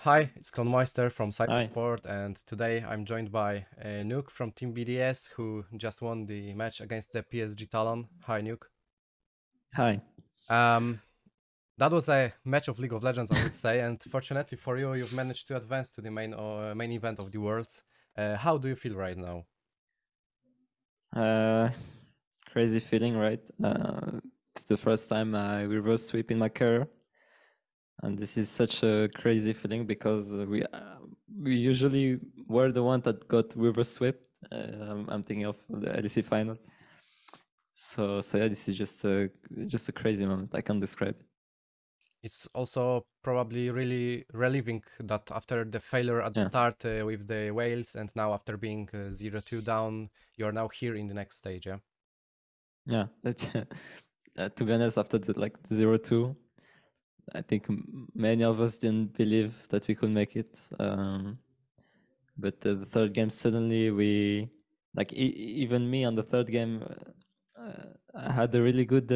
Hi, it's Clonmeister from Hi. Cybersport, and today I'm joined by Nuke from Team BDS, who just won the match against the PSG Talon. Hi, Nuke. Hi. That was a match of League of Legends, I would say, and fortunately for you, you've managed to advance to the main event of the Worlds. How do you feel right now? Crazy feeling, right? It's the first time I reverse sweep in my career, and this is such a crazy feeling because we usually were the one that got reverse swept. I'm thinking of the LEC final. So yeah, this is just a crazy moment. I can't describe it. It's also probably really relieving that after the failure at the start with the Wales, and now after being 0-2 down, you're now here in the next stage, yeah? Yeah, to be honest, after the 0-2, I think many of us didn't believe that we could make it. But the third game, suddenly we, even me on the third game, I had a really good,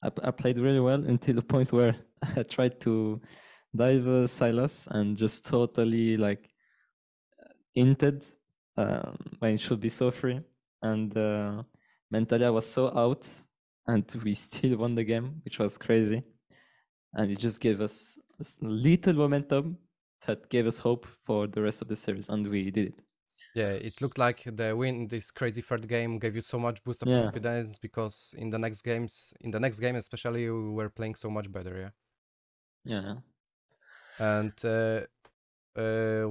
I played really well until the point where I tried to dive Silas and just totally inted when it should be so free. And mentally I was so out, and we still won the game, which was crazy. And it just gave us a little momentum that gave us hope for the rest of the series, and we did it. Yeah, it looked like the win in this crazy third game gave you so much boost of confidence, because in the next game especially, you were playing so much better, yeah. And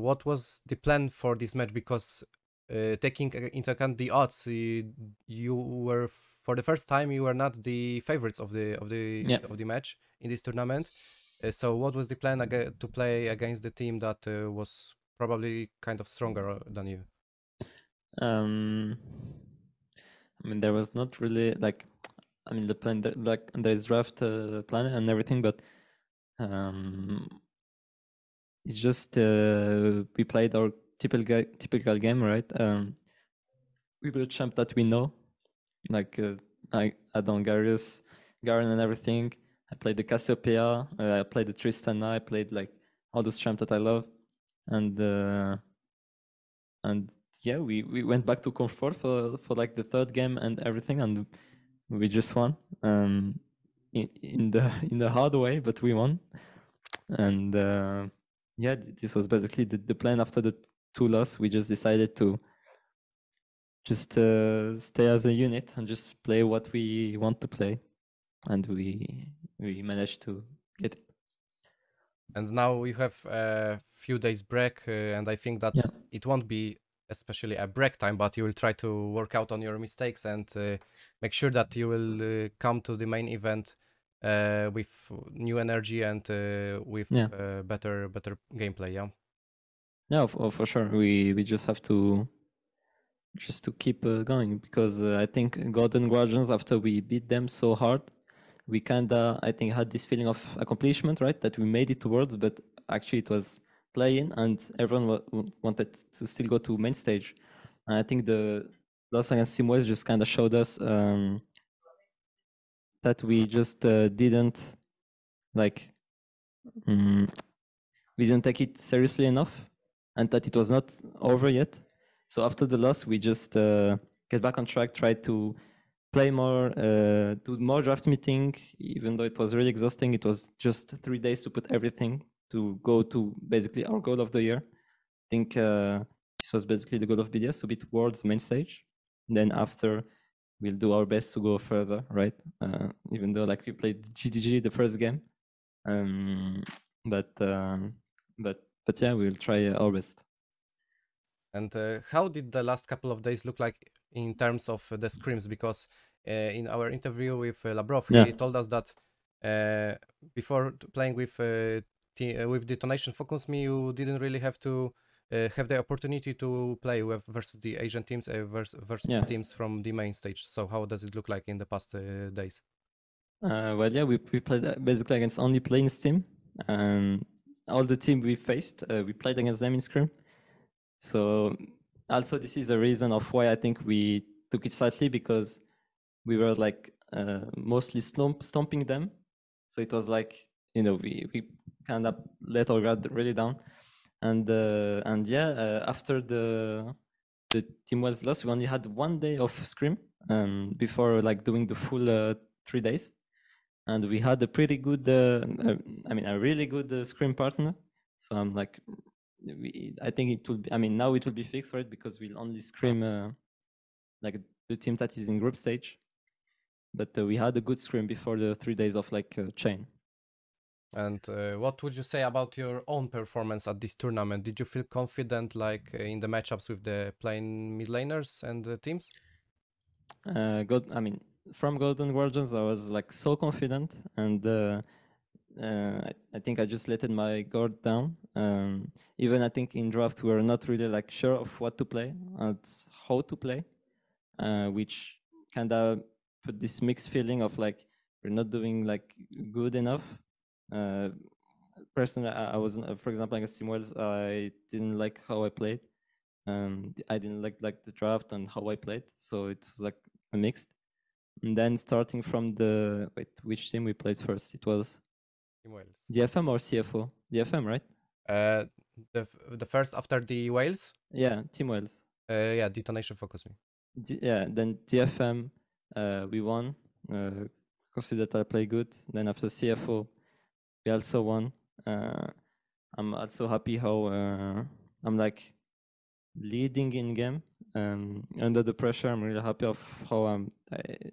what was the plan for this match? Because taking into account the odds, you were, for the first time, you were not the favorites of the match in this tournament. So what was the plan to play against the team that was probably kind of stronger than you? I mean, there was not really the plan, there's draft plan and everything, but it's just we played our typical game, right? We built champ that we know, I add-on Garen and everything. I played the Cassiopeia, I played the Tristana, I played all those champs that I love, and yeah, we went back to comfort for the third game and everything, and we just won in the hard way, but we won. And yeah, this was basically the plan. After the 2 loss, we just decided to just stay as a unit and just play what we want to play, and we managed to get it. And now you have a few days break, and I think that it won't be especially a break time, but you will try to work out on your mistakes and make sure that you will come to the main event with new energy and with better gameplay. Yeah, for sure. We just have to keep going, because I think Golden Guardians, after we beat them so hard, we kinda, I think, had this feeling of accomplishment, right? That we made it towards, but actually it was play-in, and everyone wanted to still go to main stage. And I think the loss against Team West just kind of showed us that we just didn't we didn't take it seriously enough, and that it was not over yet. So after the loss, we just get back on track, try to play more, do more draft meeting, even though it was really exhausting. It was just 3 days to put everything to go to basically our goal of the year. I think this was basically the goal of BDS, to be towards main stage. And then after, we'll do our best to go further, right? Even though we played GGG the first game. But yeah, we'll try our best. And how did the last couple of days look like in terms of the scrims? Because in our interview with Labrov, he told us that before playing with Detonation Focus Me, you didn't really have to have the opportunity to play versus the Asian teams, versus teams from the main stage. So how does it look like in the past days? Well, yeah, we played basically against only play-ins team. All the team we faced, we played against them in scrim. So also this is a reason of why I think we took it slightly, because we were mostly stomping them. So it was we kind of let our guard really down. And after the team was lost, we only had 1 day of scrim before like doing the full 3 days, and we had a pretty good, a really good scrim partner. So I'm like, I think it will be. I mean, now it will be fixed, right? Because we'll only scrim like the team that is in group stage. But we had a good scrim before the 3 days of like chain. And what would you say about your own performance at this tournament? Did you feel confident, like in the matchups with the playing mid laners and the teams? From Golden Guardians, I was like so confident, and I think I just let my guard down. Even I think in draft we were not really like sure of what to play and how to play, which kind of put this mixed feeling of like we're not doing like good enough. Personally, I was, for example, against Team Wales, I didn't like how I played. I didn't like the draft and how I played, so it was like a mixed. And then starting from the which team we played first? It was Team Wales. DFM or CFO? DFM, right? The first after the Wales? Yeah, Team Wales. Yeah, Detonation focused me. Then DFM, we won. Considered I play good. Then after CFO, we also won. I'm also happy how I'm like leading in game. Under the pressure, I'm really happy of how I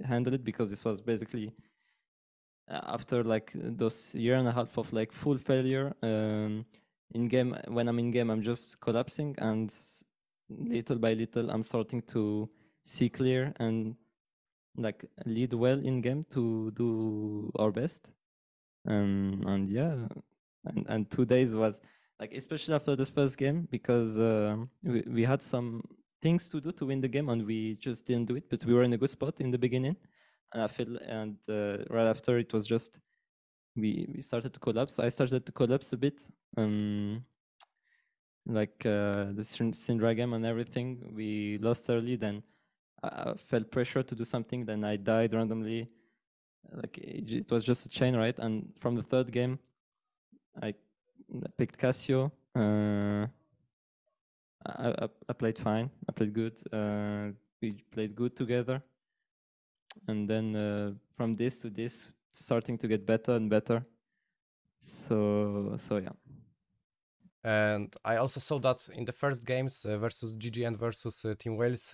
handled it, because this was basically after like those 1.5 years of like full failure. In game, when I'm in game, I'm just collapsing, and little by little, I'm starting to see clear and like lead well in game to do our best. And 2 days was like, especially after this first game, because we had some things to do to win the game and we just didn't do it, but we were in a good spot in the beginning, and I feel, and right after it was just we started to collapse. I started to collapse a bit, like the Syndra game and everything, we lost early, then I felt pressure to do something, then I died randomly. Like it was just a chain, right? And from the third game, I picked Cassio. I played fine. I played good. We played good together. And then from this to this, starting to get better and better. So yeah. And I also saw that in the first games versus GG and versus Team Wales,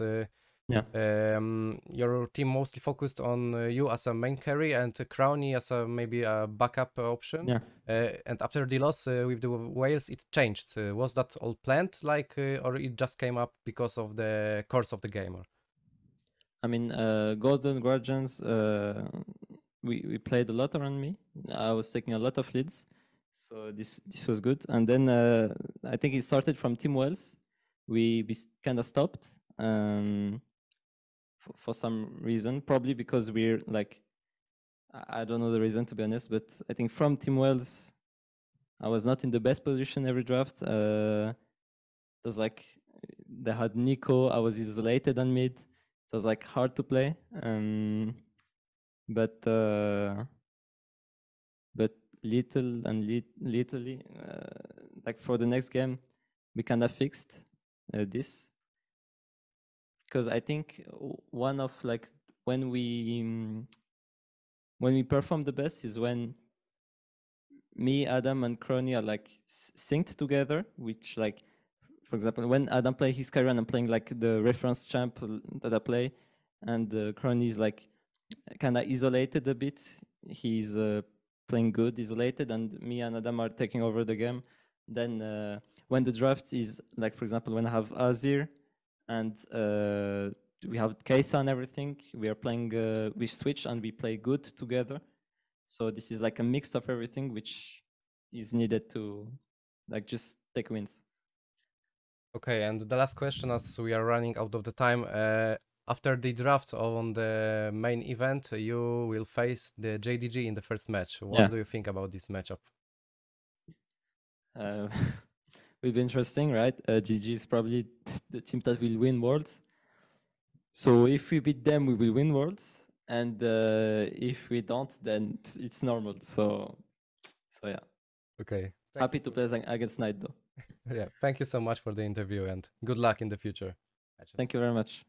your team mostly focused on you as a main carry and Crowny as maybe a backup option. Yeah. And after the loss with the Wales, it changed. Was that all planned, like, or it just came up because of the course of the game? Or? I mean, Golden Guardians, we played a lot around me. I was taking a lot of leads, so this was good. And then I think it started from Team Wales. We kind of stopped for some reason, probably because we're like, I don't know the reason, to be honest, but I think from Team Wales, I was not in the best position every draft. It was like, they had Nico, I was isolated on mid. It was like hard to play. But little, like for the next game, we kind of fixed this. Because I think one of like when we perform the best is when me, Adam, and Crony are like synced together. Which, like, for example, when Adam play his carry and I'm playing like the reference champ that I play, and Crony is like kind of isolated a bit. He's playing good, isolated, and me and Adam are taking over the game. Then when the draft is like, for example, when I have Azir and we have Kesa and everything, we are playing, we switch and we play good together. So this is like a mix of everything, which is needed to like just take wins. Okay, and the last question, as we are running out of the time, after the draft on the main event, you will face the JDG in the first match. What do you think about this matchup? Will be interesting, right? GG is probably the team that will win Worlds. So if we beat them, we will win Worlds, and if we don't, then it's normal. So yeah. Okay. Happy to play against Knight though. Yeah. Thank you so much for the interview and good luck in the future matches. Thank you very much.